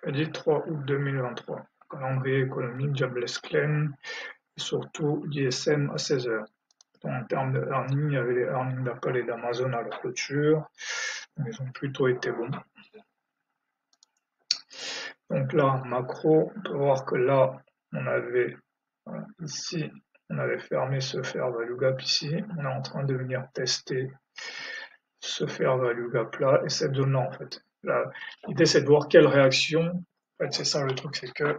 Mercredi 3 août 2023. Calendrier économique, Jobless Claim, et surtout l'ISM à 16h. En termes de earnings, il y avait les earnings d'Apple et d'Amazon à la clôture. Ils ont plutôt été bons. Donc là, en macro, on peut voir que là, on avait ici, on avait fermé ce fair value gap ici. On est en train de venir tester ce fair value gap là et cette zone là en fait. L'idée c'est de voir quelle réaction. En fait, c'est ça le truc, c'est que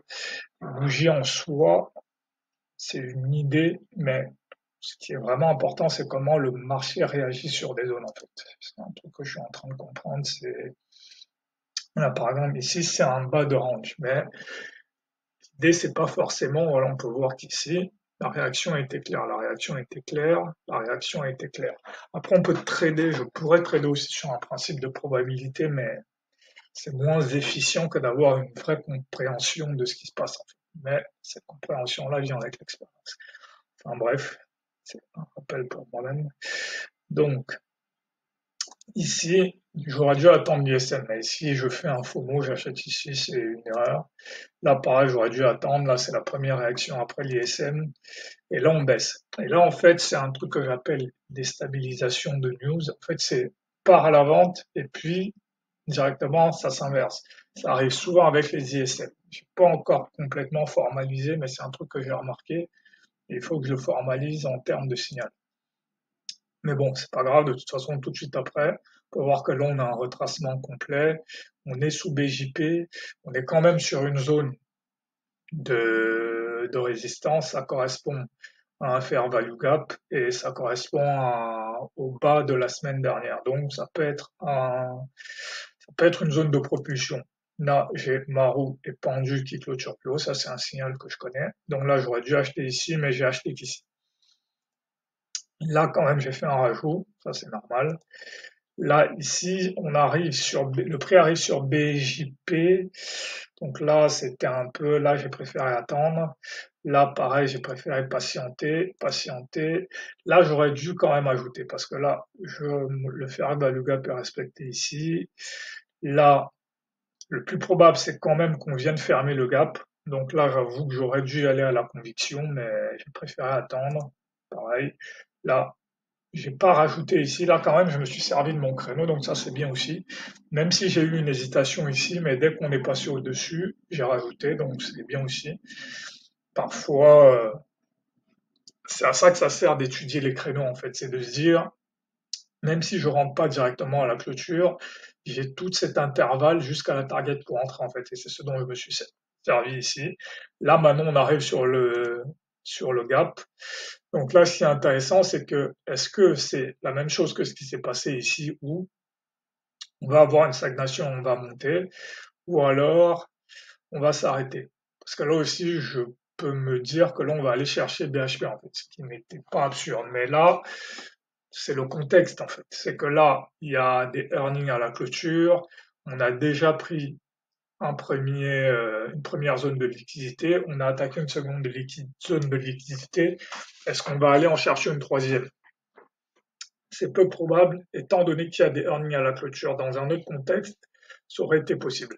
la bougie en soi, c'est une idée, mais ce qui est vraiment important, c'est comment le marché réagit sur des zones en fait. C'est un truc que je suis en train de comprendre. C'est là, par exemple, ici c'est un bas de range, mais l'idée c'est pas forcément. Voilà, on peut voir qu'ici la réaction était claire, la réaction était claire, la réaction était claire. Après, on peut trader, je pourrais trader aussi sur un principe de probabilité, mais c'est moins efficient que d'avoir une vraie compréhension de ce qui se passe en fait. Mais cette compréhension-là vient avec l'expérience. Enfin bref, c'est un rappel pour moi-même. Donc, ici, j'aurais dû attendre l'ISM, mais ici, je fais un faux mot, j'achète ici, c'est une erreur. Là, pareil, j'aurais dû attendre, là, c'est la première réaction après l'ISM, et là, on baisse. Et là, en fait, c'est un truc que j'appelle déstabilisation de news. En fait, c'est part à la vente, et puis, directement, ça s'inverse. Ça arrive souvent avec les ISM. Je n'ai pas encore complètement formalisé, mais c'est un truc que j'ai remarqué. Il faut que je le formalise en termes de signal. Mais bon, c'est pas grave, de toute façon, tout de suite après, on peut voir que là, on a un retracement complet, on est sous BJP, on est quand même sur une zone de résistance, ça correspond à un fair value gap et ça correspond au bas de la semaine dernière. Donc, ça peut être une zone de propulsion. Là, j'ai ma roue et pendu qui clôture plus haut, ça c'est un signal que je connais. Donc là, j'aurais dû acheter ici, mais j'ai acheté qu'ici. Là, quand même, j'ai fait un rajout, ça c'est normal. Là, ici, on arrive sur le prix arrive sur BJP. Donc là, c'était un peu, là, j'ai préféré attendre. Là, pareil, j'ai préféré patienter. Là, j'aurais dû quand même ajouter parce que là, le fair value gap est respecté ici. Là, le plus probable, c'est quand même qu'on vienne fermer le gap. Donc là, j'avoue que j'aurais dû aller à la conviction, mais j'ai préféré attendre. Pareil. Là, j'ai pas rajouté ici. Là, quand même, je me suis servi de mon créneau, donc ça, c'est bien aussi. Même si j'ai eu une hésitation ici, mais dès qu'on est passé au-dessus, j'ai rajouté, donc c'est bien aussi. Parfois, c'est à ça que ça sert d'étudier les créneaux, en fait. C'est de se dire, même si je rentre pas directement à la clôture, j'ai tout cet intervalle jusqu'à la target pour entrer, en fait. Et c'est ce dont je me suis servi ici. Là, maintenant, on arrive sur le gap. Donc là, ce qui est intéressant, c'est que est-ce que c'est la même chose que ce qui s'est passé ici où on va avoir une stagnation, on va monter, ou alors on va s'arrêter. Parce que là aussi, je peux me dire que là, on va aller chercher BHP en fait, ce qui n'était pas absurde. Mais là, c'est le contexte en fait. C'est que là, il y a des earnings à la clôture, on a déjà pris une première zone de liquidité, on a attaqué une seconde zone de liquidité. Est-ce qu'on va aller en chercher une troisième? C'est peu probable, étant donné qu'il y a des earnings à la clôture. Dans un autre contexte, ça aurait été possible.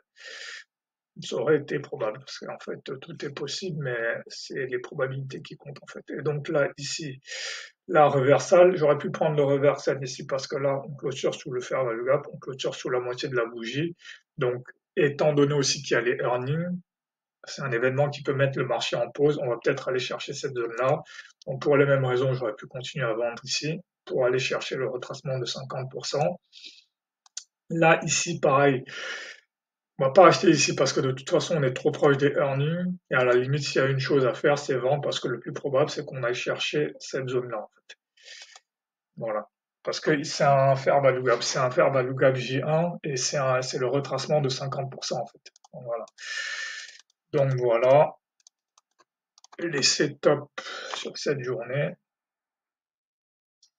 Ça aurait été probable, parce qu'en fait, tout est possible, mais c'est les probabilités qui comptent, en fait. Et donc là, ici, la reversal, j'aurais pu prendre le reversal ici, parce que là, on clôture sous le fair value gap, on clôture sous la moitié de la bougie. Donc, étant donné aussi qu'il y a les earnings, c'est un événement qui peut mettre le marché en pause. On va peut-être aller chercher cette zone-là. Donc, pour les mêmes raisons, j'aurais pu continuer à vendre ici pour aller chercher le retracement de 50%. Là, ici, pareil, on va pas acheter ici parce que de toute façon, on est trop proche des earnings. Et à la limite, s'il y a une chose à faire, c'est vendre parce que le plus probable, c'est qu'on aille chercher cette zone-là, en fait. Voilà. Parce que c'est un fair value gap. C'est un fair value gap J1 et c'est le retracement de 50%, en fait. Donc, voilà. Donc, voilà. Les setups sur cette journée.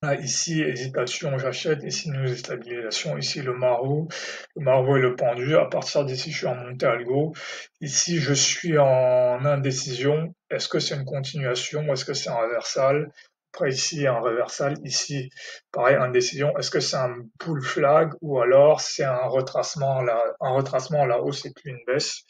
Là, ici, hésitation, j'achète. Ici, nous, stabilisation. Ici, le maraud et le pendu. À partir d'ici, je suis en montée algo. Ici, je suis en indécision. Est-ce que c'est une continuation ou est-ce que c'est un reversal? Après, ici, un reversal. Ici, pareil, indécision. Est-ce que c'est un pull flag ou alors c'est un retracement à la hausse et puis une baisse?